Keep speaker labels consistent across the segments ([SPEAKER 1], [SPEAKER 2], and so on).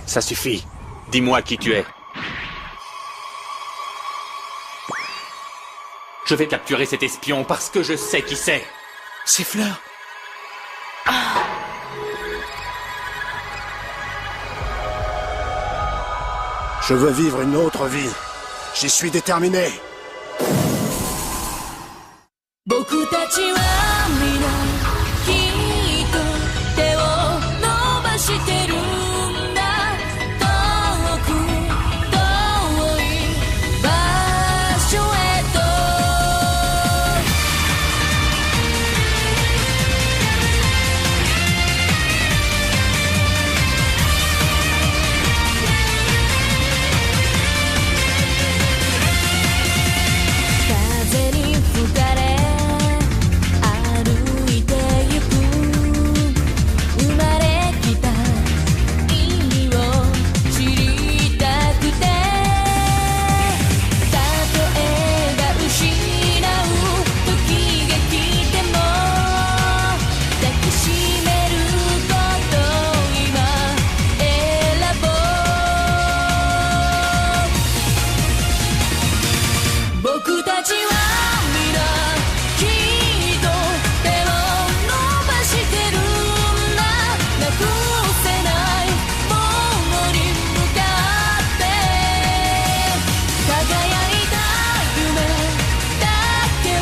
[SPEAKER 1] Ça suffit. Dis-moi qui tu es. Je vais capturer cet espion parce que je sais qui c'est.
[SPEAKER 2] C'est Fleur.
[SPEAKER 3] Je veux vivre une autre vie. J'y suis déterminé.
[SPEAKER 4] 僕たちは皆きっと手を伸ばしてるんだ遠く遠い場所へと風に吹かれ歩いてゆく生まれきた意味を知りたくてたとえが失う時が来ても抱きしめることを今選ぼう僕たちは皆きっと手を伸ばしてるんだなくせないものに向かって輝いた夢だけを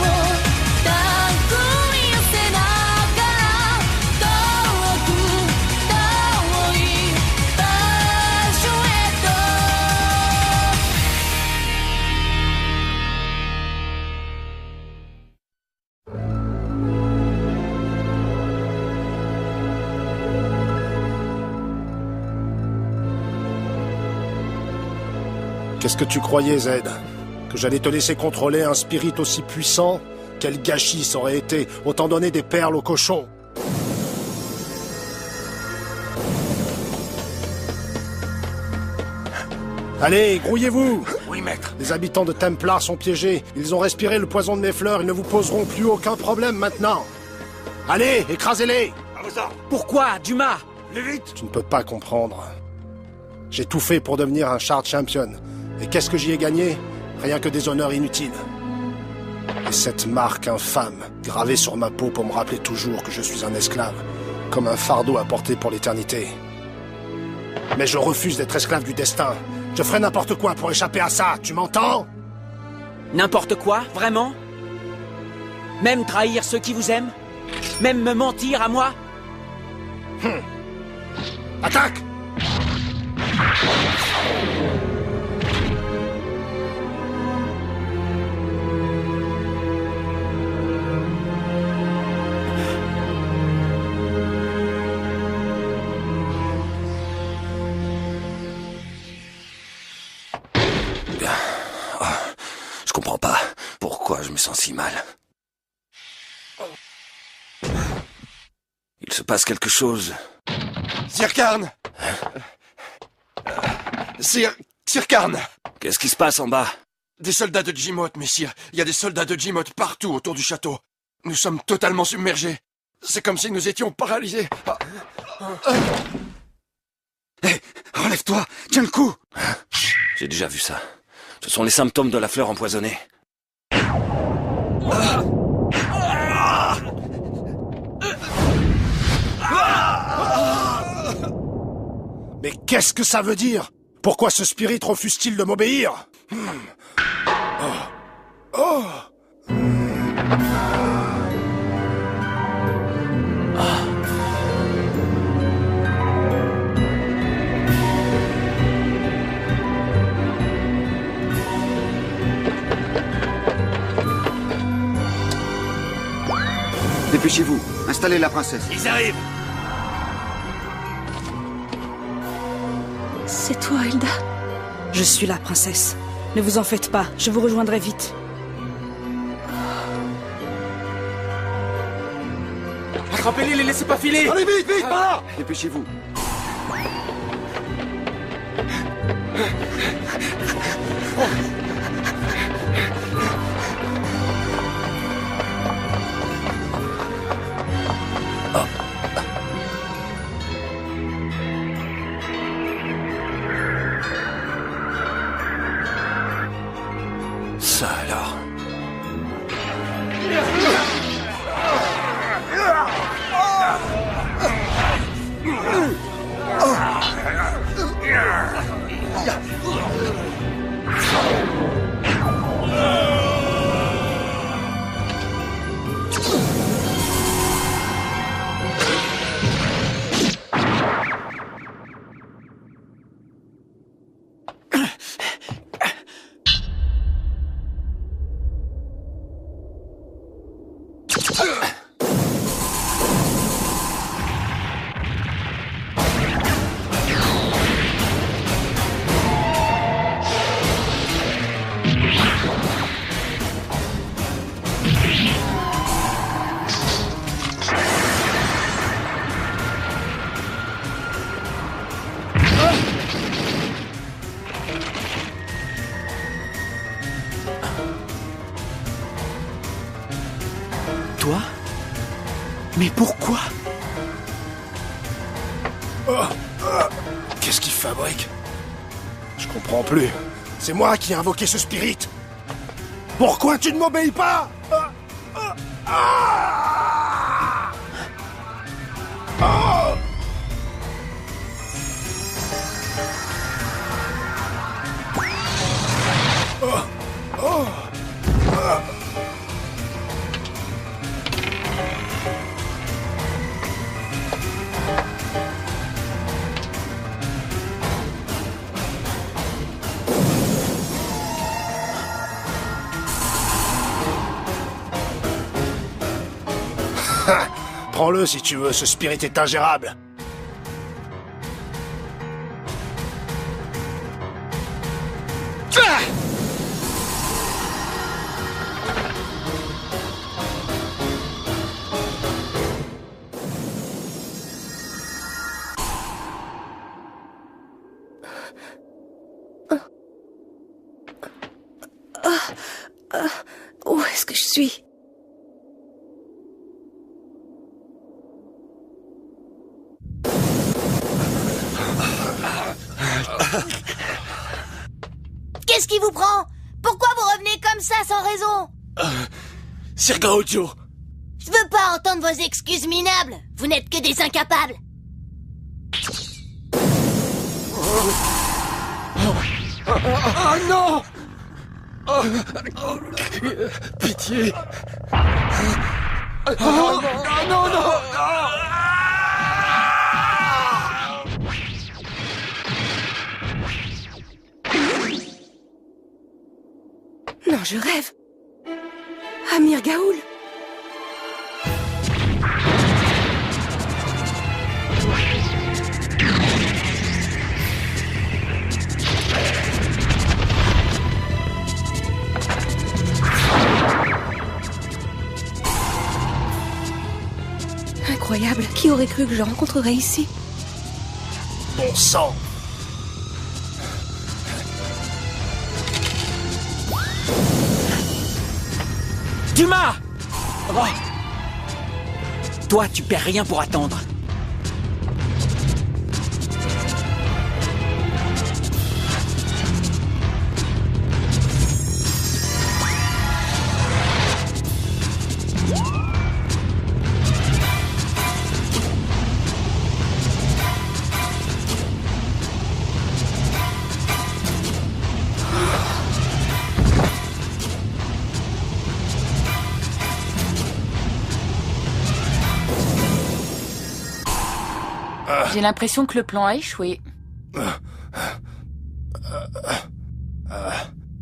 [SPEAKER 4] たぐり寄せながら遠く遠い場所へと
[SPEAKER 3] Qu'est-ce que tu croyais, Zed? Que j'allais te laisser contrôler un spirit aussi puissant? Quel gâchis ça aurait été, autant donner des perles aux cochons. Allez, grouillez-vous!
[SPEAKER 2] Oui, maître.
[SPEAKER 3] Les habitants de Templar sont piégés. Ils ont respiré le poison de mes fleurs. Ils ne vous poseront plus aucun problème maintenant. Allez, écrasez-les!
[SPEAKER 2] Pourquoi, Dumas?
[SPEAKER 3] Tu ne peux pas comprendre. J'ai tout fait pour devenir un Shard Champion. Et qu'est-ce que j'y ai gagné? Rien que des honneurs inutiles. Et cette marque infâme, gravée sur ma peau pour me rappeler toujours que je suis un esclave, comme un fardeau à porter pour l'éternité. Mais je refuse d'être esclave du destin. Je ferai n'importe quoi pour échapper à ça, tu m'entends?
[SPEAKER 2] N'importe quoi, vraiment? Même trahir ceux qui vous aiment? Même me mentir à moi?
[SPEAKER 3] Attaque!
[SPEAKER 5] Je comprends pas pourquoi je me sens si mal. Il se passe quelque chose.
[SPEAKER 6] Sir Karn! Sir Karn!
[SPEAKER 5] Qu'est-ce qui se passe en bas?
[SPEAKER 6] Des soldats de Jimoth, messire. Il y a des soldats de Jimoth partout autour du château. Nous sommes totalement submergés. C'est comme si nous étions paralysés.
[SPEAKER 5] Hé, relève-toi, tiens le coup. J'ai déjà vu ça. Ce sont les symptômes de la fleur empoisonnée.
[SPEAKER 3] Mais qu'est-ce que ça veut dire? Pourquoi ce spirit refuse-t-il de m'obéir?
[SPEAKER 7] Dépêchez-vous, installez la princesse.
[SPEAKER 1] Ils arrivent!
[SPEAKER 8] C'est toi, Hilda. Je suis la princesse. Ne vous en faites pas, je vous rejoindrai vite.
[SPEAKER 1] Attrapez-les, les laissez pas filer!
[SPEAKER 6] Allez, vite, vite, par là!
[SPEAKER 7] Dépêchez-vous.
[SPEAKER 2] Toi? Mais pourquoi?
[SPEAKER 3] Qu'est-ce qu'il fabrique? Je comprends plus. C'est moi qui ai invoqué ce spirit. Pourquoi tu ne m'obéis pas? Prends-le si tu veux, ce spirit est ingérable.
[SPEAKER 8] Où est-ce que je suis?
[SPEAKER 4] Qu'est-ce qui vous prend? Pourquoi vous revenez comme ça sans raison?
[SPEAKER 5] Sir Gaodio!
[SPEAKER 4] Je veux pas entendre vos excuses minables. Vous n'êtes que des incapables.
[SPEAKER 6] Ah non! Pitié! Non, non, non!
[SPEAKER 8] Non, je rêve. Amir Gaoul. Incroyable. Qui aurait cru que je rencontrerais ici?
[SPEAKER 3] Bon sang!
[SPEAKER 2] Dumas! Oh. Toi, tu perds rien pour attendre.
[SPEAKER 9] J'ai l'impression que le plan a échoué.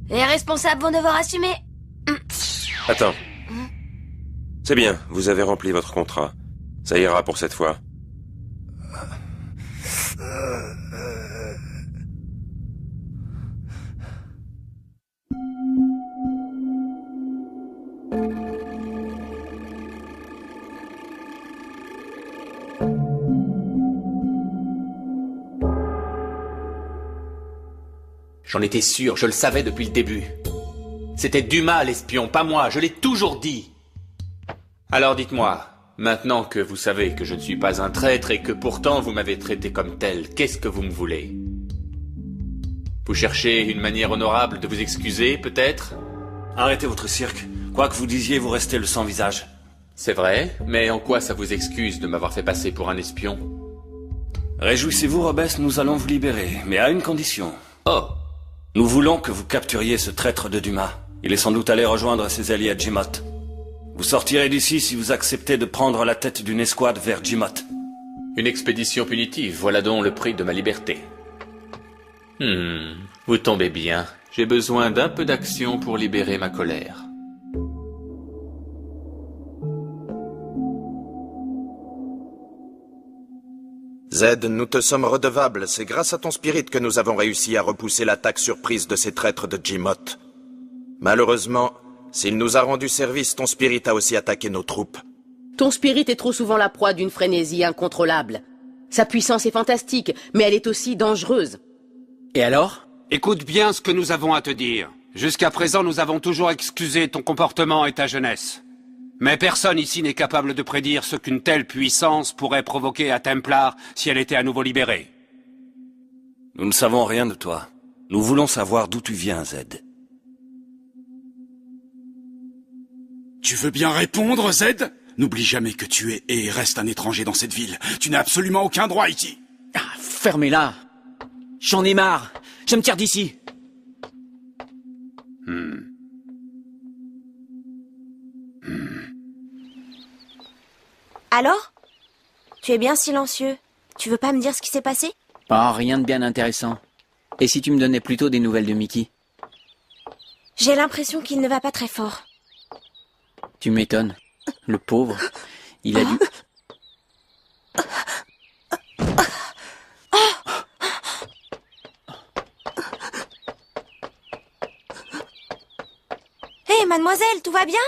[SPEAKER 4] Les responsables vont devoir assumer.
[SPEAKER 10] Attends. C'est bien, vous avez rempli votre contrat. Ça ira pour cette fois.
[SPEAKER 1] J'en étais sûr, je le savais depuis le début. C'était Dumas l'espion, pas moi, je l'ai toujours dit. Alors dites-moi, maintenant que vous savez que je ne suis pas un traître et que pourtant vous m'avez traité comme tel, qu'est-ce que vous me voulez? Vous cherchez une manière honorable de vous excuser, peut-être?
[SPEAKER 5] Arrêtez votre cirque. Quoi que vous disiez, vous restez le sans-visage.
[SPEAKER 1] C'est vrai, mais en quoi ça vous excuse de m'avoir fait passer pour un espion?
[SPEAKER 5] Réjouissez-vous, Robes, nous allons vous libérer, mais à une condition.
[SPEAKER 1] Oh,
[SPEAKER 5] Nous voulons que vous capturiez ce traître de Dumas. Il est sans doute allé rejoindre ses alliés à Jimoth. Vous sortirez d'ici si vous acceptez de prendre la tête d'une escouade vers Jimoth.
[SPEAKER 1] Une expédition punitive, voilà donc le prix de ma liberté. Vous tombez bien. J'ai besoin d'un peu d'action pour libérer ma colère.
[SPEAKER 11] Zed, nous te sommes redevables. C'est grâce à ton spirit que nous avons réussi à repousser l'attaque surprise de ces traîtres de Jimoth. Malheureusement, s'il nous a rendu service, ton spirit a aussi attaqué nos troupes.
[SPEAKER 12] Ton spirit est trop souvent la proie d'une frénésie incontrôlable. Sa puissance est fantastique, mais elle est aussi dangereuse.
[SPEAKER 2] Et alors?
[SPEAKER 13] Écoute bien ce que nous avons à te dire. Jusqu'à présent, nous avons toujours excusé ton comportement et ta jeunesse. Mais personne ici n'est capable de prédire ce qu'une telle puissance pourrait provoquer à Templar si elle était à nouveau libérée.
[SPEAKER 5] Nous ne savons rien de toi. Nous voulons savoir d'où tu viens, Zed.
[SPEAKER 14] Tu veux bien répondre, Zed? N'oublie jamais que tu es et restes un étranger dans cette ville. Tu n'as absolument aucun droit ici.
[SPEAKER 2] Ah, fermez-la. J'en ai marre. Je me tire d'ici.
[SPEAKER 15] Alors? Tu es bien silencieux. Tu veux pas me dire ce qui s'est passé?
[SPEAKER 2] Oh, rien de bien intéressant. Et si tu me donnais plutôt des nouvelles de Mickey?
[SPEAKER 15] J'ai l'impression qu'il ne va pas très fort.
[SPEAKER 2] Tu m'étonnes. Le pauvre. Il a dû...
[SPEAKER 15] Hé, mademoiselle, tout va bien?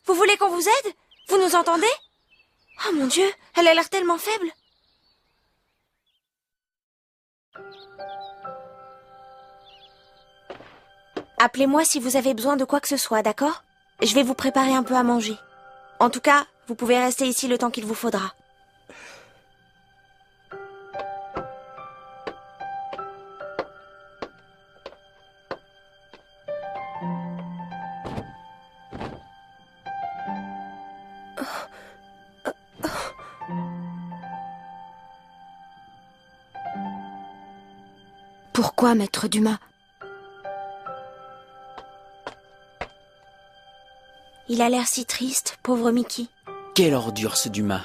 [SPEAKER 15] Vous voulez qu'on vous aide? Vous nous entendez? Oh mon Dieu, elle a l'air tellement faible. Appelez-moi si vous avez besoin de quoi que ce soit, d'accord? Je vais vous préparer un peu à manger. En tout cas, vous pouvez rester ici le temps qu'il vous faudra. Pourquoi, maître Dumas? Il a l'air si triste, pauvre Mickey.
[SPEAKER 2] Quelle ordure ce Dumas.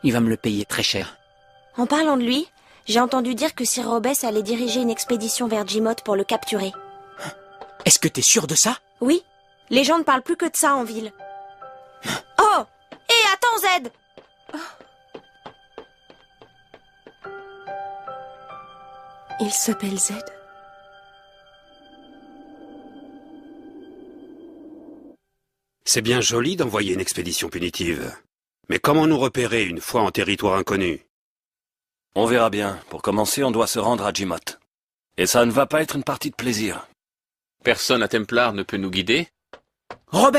[SPEAKER 2] Il va me le payer très cher.
[SPEAKER 15] En parlant de lui, j'ai entendu dire que Sir Robes allait diriger une expédition vers Jimoth pour le capturer.
[SPEAKER 2] Est-ce que t'es sûr de ça?
[SPEAKER 15] Oui, les gens ne parlent plus que de ça en ville. Oh! Hé, attends, Zed! Il s'appelle Zed.
[SPEAKER 13] C'est bien joli d'envoyer une expédition punitive. Mais comment nous repérer une fois en territoire inconnu?
[SPEAKER 5] On verra bien. Pour commencer, on doit se rendre à Jimoth. Et ça ne va pas être une partie de plaisir.
[SPEAKER 1] Personne à Templar ne peut nous guider?
[SPEAKER 2] Robes!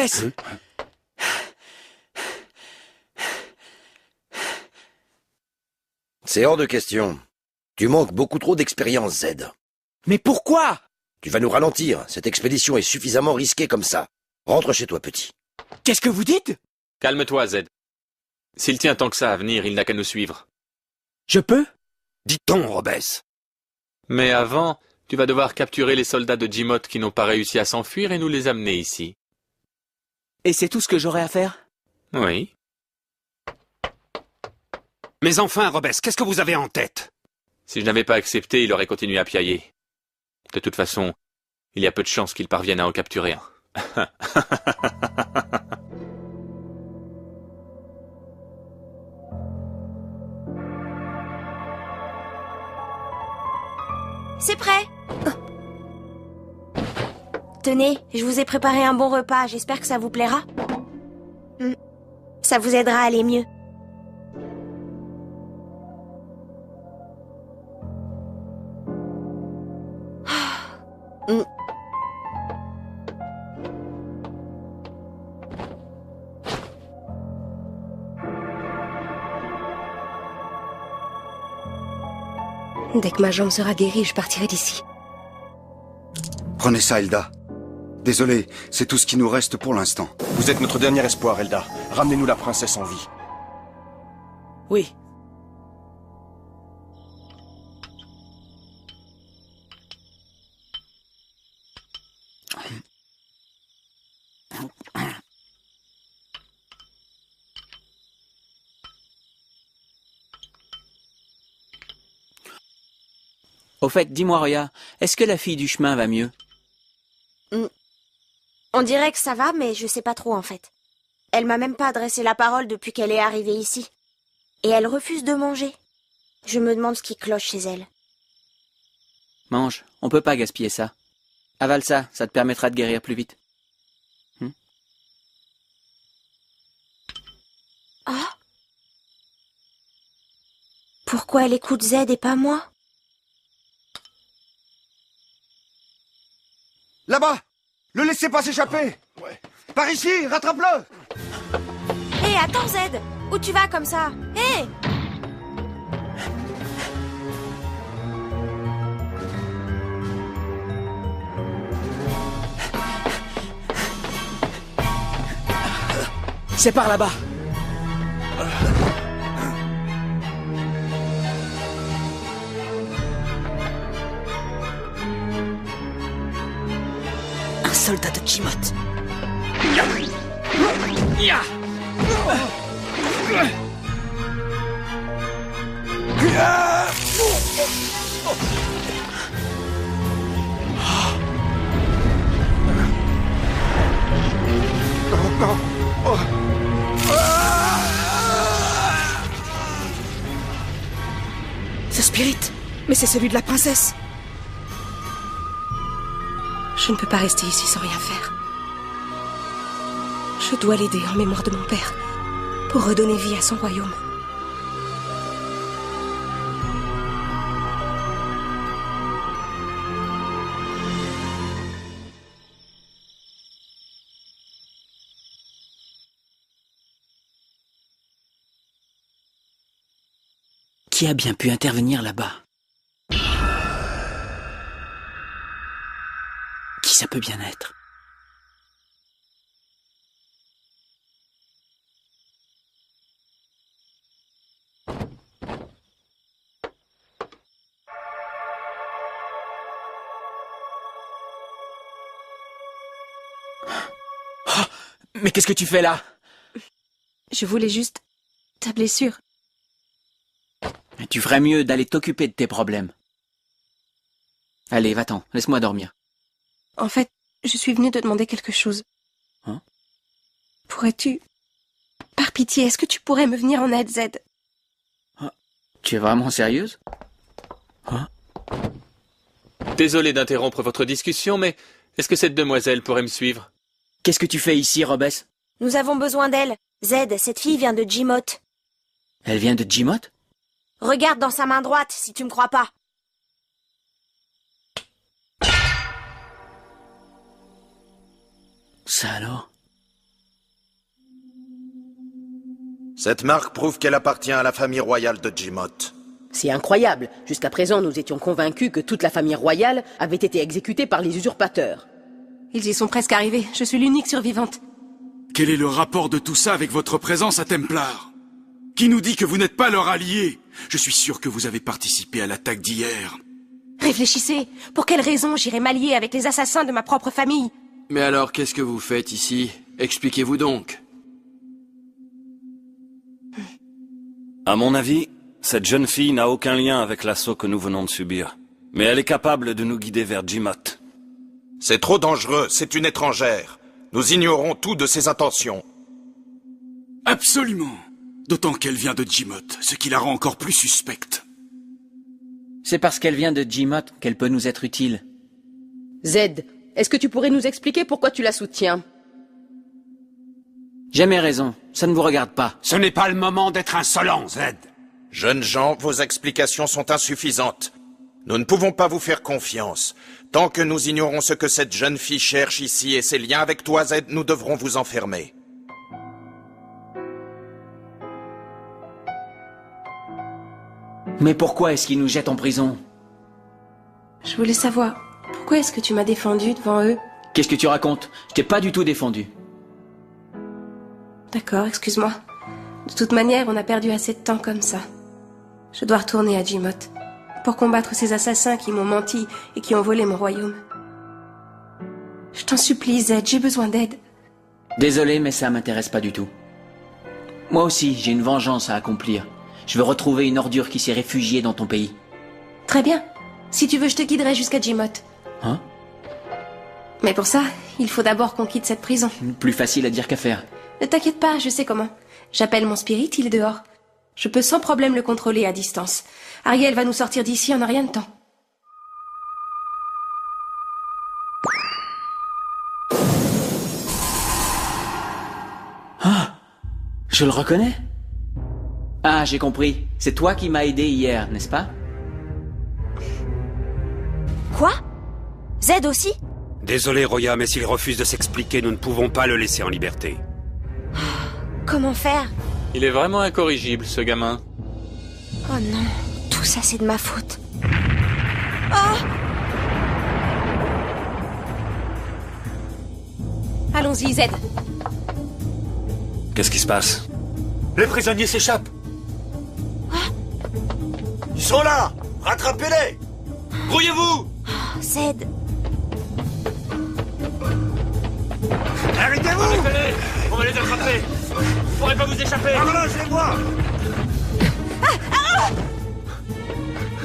[SPEAKER 16] C'est hors de question. Tu manques beaucoup trop d'expérience, Zed.
[SPEAKER 2] Mais pourquoi?
[SPEAKER 16] Tu vas nous ralentir. Cette expédition est suffisamment risquée comme ça. Rentre chez toi, petit.
[SPEAKER 2] Qu'est-ce que vous dites?
[SPEAKER 1] Calme-toi, Zed. S'il tient tant que ça à venir, il n'a qu'à nous suivre.
[SPEAKER 2] Je peux?
[SPEAKER 13] Dit-on, Robes.
[SPEAKER 1] Mais avant, tu vas devoir capturer les soldats de Jimoth qui n'ont pas réussi à s'enfuir et nous les amener ici.
[SPEAKER 2] Et c'est tout ce que j'aurai à faire?
[SPEAKER 1] Oui.
[SPEAKER 13] Mais enfin, Robes, qu'est-ce que vous avez en tête?
[SPEAKER 1] Si je n'avais pas accepté, il aurait continué à piailler. De toute façon, il y a peu de chances qu'il parvienne à en capturer un.
[SPEAKER 15] C'est prêt. Tenez, je vous ai préparé un bon repas, j'espère que ça vous plaira. Ça vous aidera à aller mieux. Dès que ma jambe sera guérie, je partirai d'ici.
[SPEAKER 7] Prenez ça, Elda. Désolé, c'est tout ce qui nous reste pour l'instant.
[SPEAKER 6] Vous êtes notre dernier espoir, Elda. Ramenez-nous la princesse en vie.
[SPEAKER 2] Oui. Au fait, dis-moi, Roya, est-ce que la fille du chemin va mieux?
[SPEAKER 15] On dirait que ça va, mais je sais pas trop en fait. Elle m'a même pas adressé la parole depuis qu'elle est arrivée ici. Et elle refuse de manger. Je me demande ce qui cloche chez elle.
[SPEAKER 2] Mange, on peut pas gaspiller ça. Avale ça, ça te permettra de guérir plus vite.
[SPEAKER 15] Ah? Pourquoi elle écoute Z et pas moi?
[SPEAKER 7] Là-bas! Le laissez pas s'échapper! Par ici, rattrape-le!
[SPEAKER 15] Hé, attends Z! Où tu vas comme ça? Hé!
[SPEAKER 2] C'est par là-bas.
[SPEAKER 8] Un soldat de Jimot. Ce spirit, mais c'est celui de la princesse. Je ne peux pas rester ici sans rien faire. Je dois l'aider en mémoire de mon père, pour redonner vie à son royaume.
[SPEAKER 2] Qui a bien pu intervenir là-bas? Qui ça peut bien être? Oh, mais qu'est-ce que tu fais là?
[SPEAKER 8] Je voulais juste... ta blessure.
[SPEAKER 2] Tu ferais mieux d'aller t'occuper de tes problèmes. Allez, va-t'en, laisse-moi dormir.
[SPEAKER 8] En fait, je suis venue te demander quelque chose.
[SPEAKER 2] Hein?
[SPEAKER 8] Pourrais-tu... Par pitié, est-ce que tu pourrais me venir en aide, Z?
[SPEAKER 2] Tu es vraiment sérieuse? Hein?
[SPEAKER 1] Désolé d'interrompre votre discussion, mais est-ce que cette demoiselle pourrait me suivre?
[SPEAKER 2] Qu'est-ce que tu fais ici, Robès?
[SPEAKER 15] Nous avons besoin d'elle. Z, cette fille vient de Jimot.
[SPEAKER 2] Elle vient de Jimot?
[SPEAKER 15] Regarde dans sa main droite, si tu me crois pas.
[SPEAKER 2] Ça alors?
[SPEAKER 11] Cette marque prouve qu'elle appartient à la famille royale de Jimot.
[SPEAKER 12] C'est incroyable. Jusqu'à présent, nous étions convaincus que toute la famille royale avait été exécutée par les usurpateurs.
[SPEAKER 8] Ils y sont presque arrivés. Je suis l'unique survivante.
[SPEAKER 14] Quel est le rapport de tout ça avec votre présence à Templar? Qui nous dit que vous n'êtes pas leur allié? Je suis sûr que vous avez participé à l'attaque d'hier.
[SPEAKER 8] Réfléchissez. Pour quelle raison j'irais m'allier avec les assassins de ma propre famille?
[SPEAKER 6] Mais alors, qu'est-ce que vous faites ici? Expliquez-vous donc.
[SPEAKER 5] À mon avis, cette jeune fille n'a aucun lien avec l'assaut que nous venons de subir. Mais elle est capable de nous guider vers Jimot.
[SPEAKER 11] C'est trop dangereux, c'est une étrangère. Nous ignorons tout de ses intentions.
[SPEAKER 14] Absolument. D'autant qu'elle vient de Jimot, ce qui la rend encore plus suspecte.
[SPEAKER 2] C'est parce qu'elle vient de Jimot qu'elle peut nous être utile.
[SPEAKER 12] Z, est-ce que tu pourrais nous expliquer pourquoi tu la soutiens?
[SPEAKER 2] Jamais raison, ça ne vous regarde pas.
[SPEAKER 13] Ce n'est pas le moment d'être insolent, Z.
[SPEAKER 11] Jeunes gens, vos explications sont insuffisantes. Nous ne pouvons pas vous faire confiance. Tant que nous ignorons ce que cette jeune fille cherche ici et ses liens avec toi, Z, nous devrons vous enfermer.
[SPEAKER 2] Mais pourquoi est-ce qu'ils nous jettent en prison?
[SPEAKER 8] Je voulais savoir, pourquoi est-ce que tu m'as défendu devant eux?
[SPEAKER 2] Qu'est-ce que tu racontes? Je t'ai pas du tout défendu.
[SPEAKER 8] D'accord, excuse-moi. De toute manière, on a perdu assez de temps comme ça. Je dois retourner à Jimot pour combattre ces assassins qui m'ont menti et qui ont volé mon royaume. Je t'en supplie, Z, j'ai besoin d'aide.
[SPEAKER 2] Désolé, mais ça m'intéresse pas du tout. Moi aussi, j'ai une vengeance à accomplir. Je veux retrouver une ordure qui s'est réfugiée dans ton pays.
[SPEAKER 8] Très bien. Si tu veux, je te guiderai jusqu'à Jimoth.
[SPEAKER 2] Hein?
[SPEAKER 8] Mais pour ça, il faut d'abord qu'on quitte cette prison.
[SPEAKER 2] Plus facile à dire qu'à faire.
[SPEAKER 8] Ne t'inquiète pas, je sais comment. J'appelle mon spirit, il est dehors. Je peux sans problème le contrôler à distance. Ariel va nous sortir d'ici en un rien de temps.
[SPEAKER 2] Ah! Je le reconnais? Ah, j'ai compris. C'est toi qui m'as aidé hier, n'est-ce pas?
[SPEAKER 15] Quoi? Zed aussi?
[SPEAKER 13] Désolé, Roya, mais s'il refuse de s'expliquer, nous ne pouvons pas le laisser en liberté.
[SPEAKER 15] Comment faire?
[SPEAKER 1] Il est vraiment incorrigible, ce gamin.
[SPEAKER 15] Oh non, tout ça c'est de ma faute. Oh!
[SPEAKER 8] Allons-y, Zed.
[SPEAKER 5] Qu'est-ce qui se passe?
[SPEAKER 17] Les prisonniers s'échappent. Ils sont là! Rattrapez-les! Grouillez-vous!
[SPEAKER 15] Oh, Zed.
[SPEAKER 17] Arrêtez-vous! Arrêtez-les! On va les attraper! Vous pourrez pas vous échapper! Ah voilà, je les vois!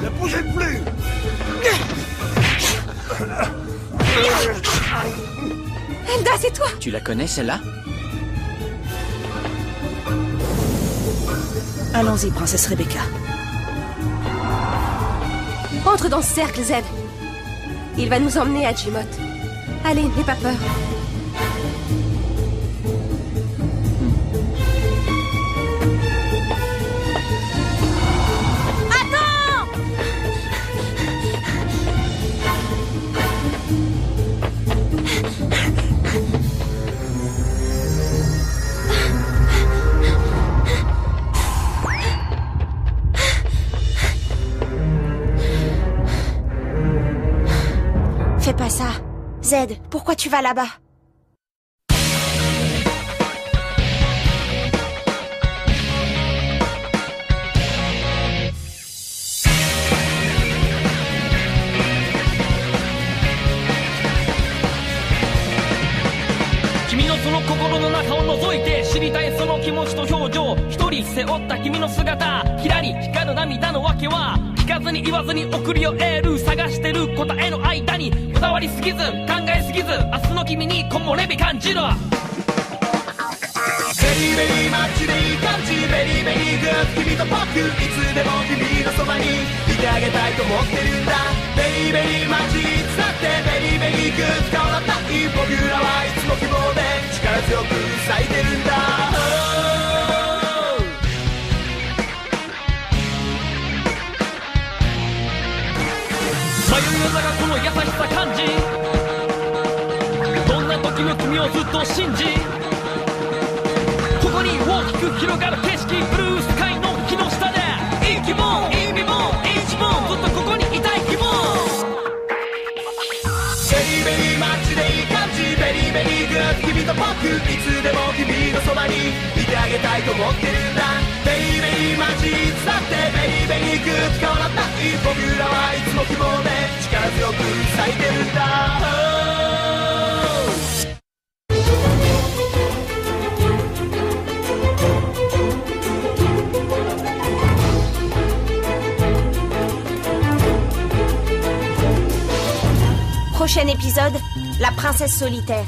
[SPEAKER 17] Ne bougez plus!
[SPEAKER 8] Elda, c'est toi!
[SPEAKER 2] Tu la connais, celle-là?
[SPEAKER 18] Allons-y, princesse Rebecca.
[SPEAKER 8] Entre dans ce cercle, Zed. Il va nous emmener à Jimoth. Allez, n'aie pas peur.
[SPEAKER 15] Fais pas ça. Zed, pourquoi tu vas là-bas? Prochain épisode, la princesse solitaire.